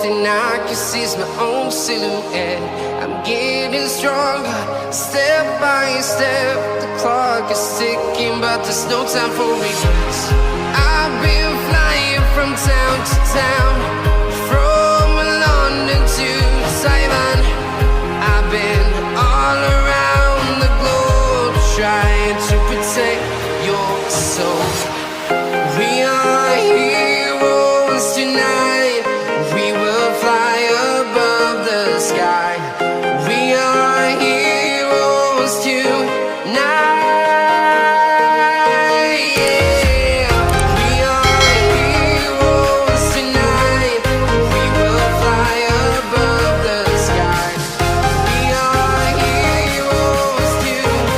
thing I can see is my own silhouette. I'm getting stronger, step by step. The clock is ticking, but there's no time for regrets. I've been flying from town to town, from London to Taiwan. I've been all around the globe, trying to protect your soul. We are heroes tonight. We will fly above the sky. We are heroes tonight. Yeah. We are heroes tonight. We will fly above the sky. We are heroes tonight.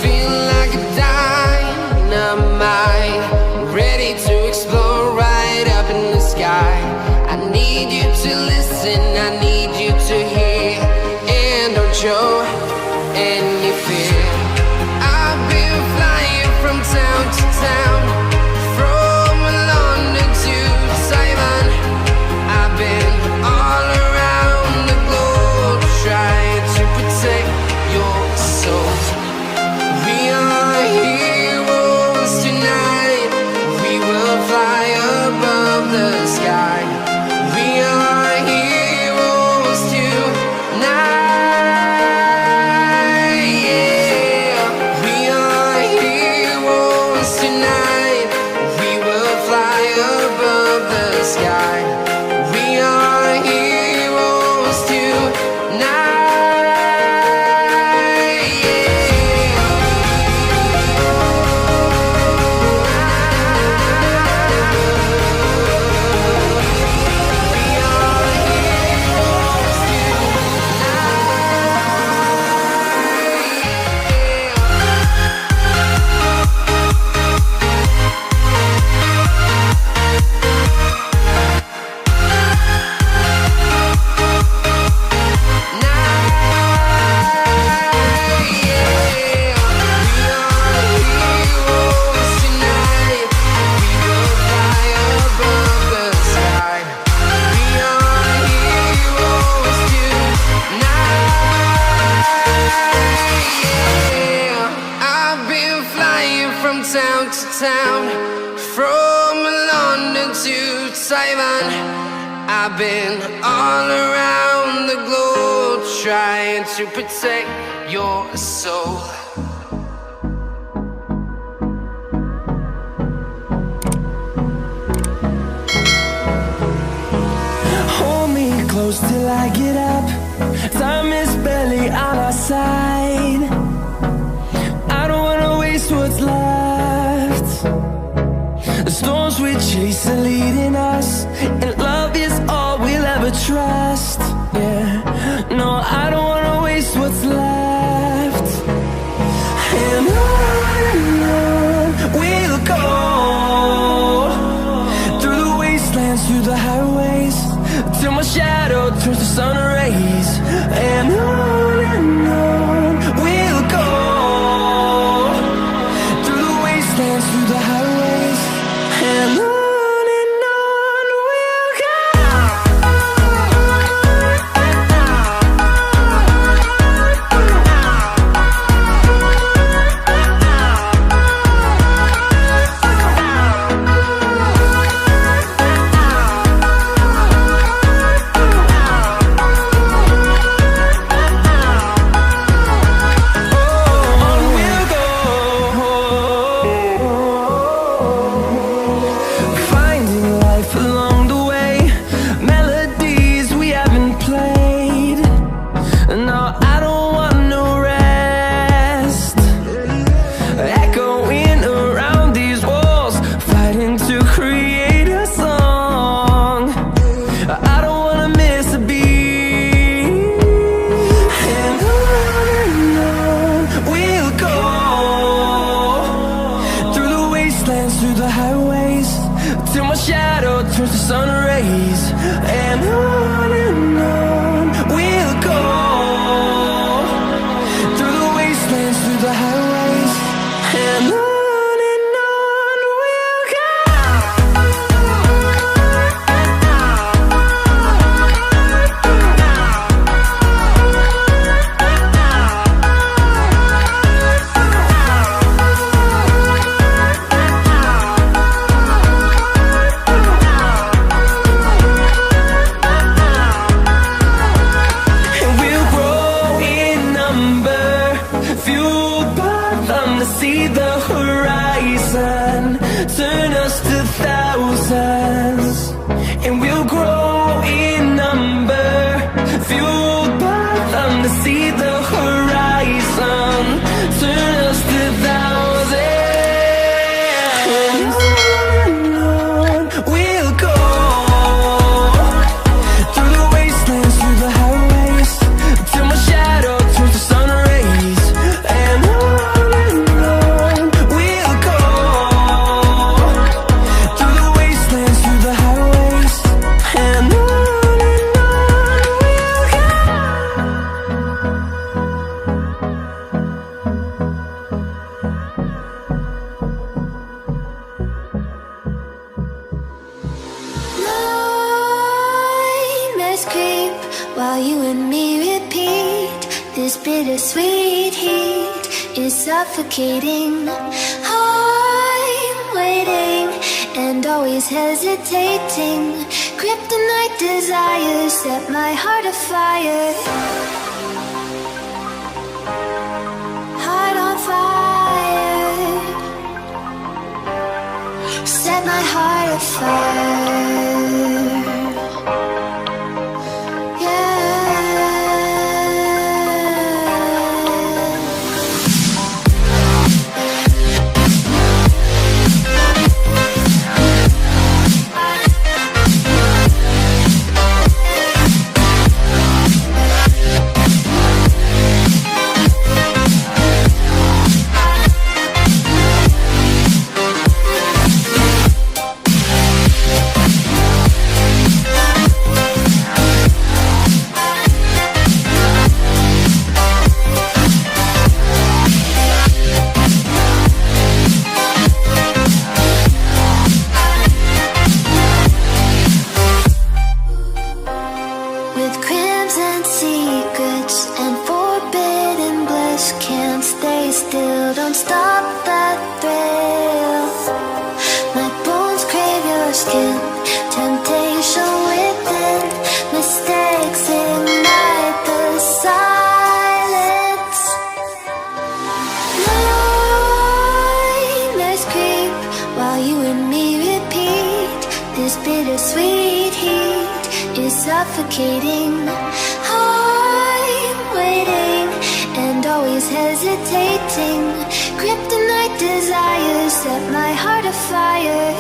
Feeling like a dynamite, ready to explode right up in the sky. I need you to listen, I need you to hear, and don't show any fear. I've been flying from town to town, from London to Taiwan. I've been all around the globe, trying to protect your soul. We are heroes tonight. We will fly above the sky. We are heroes tonight. Yeah. We are heroes tonight. We will fly above the sky. We are heroes tonight. Town to town, from London to Taiwan. I've been all around the globe, trying to protect your soul. Hold me close till I get up. Time is barely on our side. I don't wanna waste what's left. The storms we chase are leading us, and love is all we'll ever trust. Yeah, no, I don't wanna waste what's left. And on we'll go, through the wastelands, through the highways, till my shadow turns to sun rays. And on we'll go, through the wastelands, through the highways, and on we'll go. till my shadow turns to sun rays. And on we'll go, through the wastelands, through the highways, and on we'll go. See the horizon, turn us to thousands, and we'll grow in number, fueled by them to see the horizon, turn us to thousands. And on we'll go, through the wastelands, through the highways, till my shadow turns to sun rays. And on creep while you and me repeat. This bittersweet heat is suffocating. I'm waiting and always hesitating. Kryptonite desires set my heart afire. Heart on fire, set my heart afire. With crimson secrets and forbidden bliss, can't stay still, don't stop that thrill. My bones crave your skin, temptation within, mistakes ignite the silence. Nightmares creep while you and me repeat. This bittersweet heat is suffocating. I'm waiting and always hesitating. Kryptonite desires set my heart afire.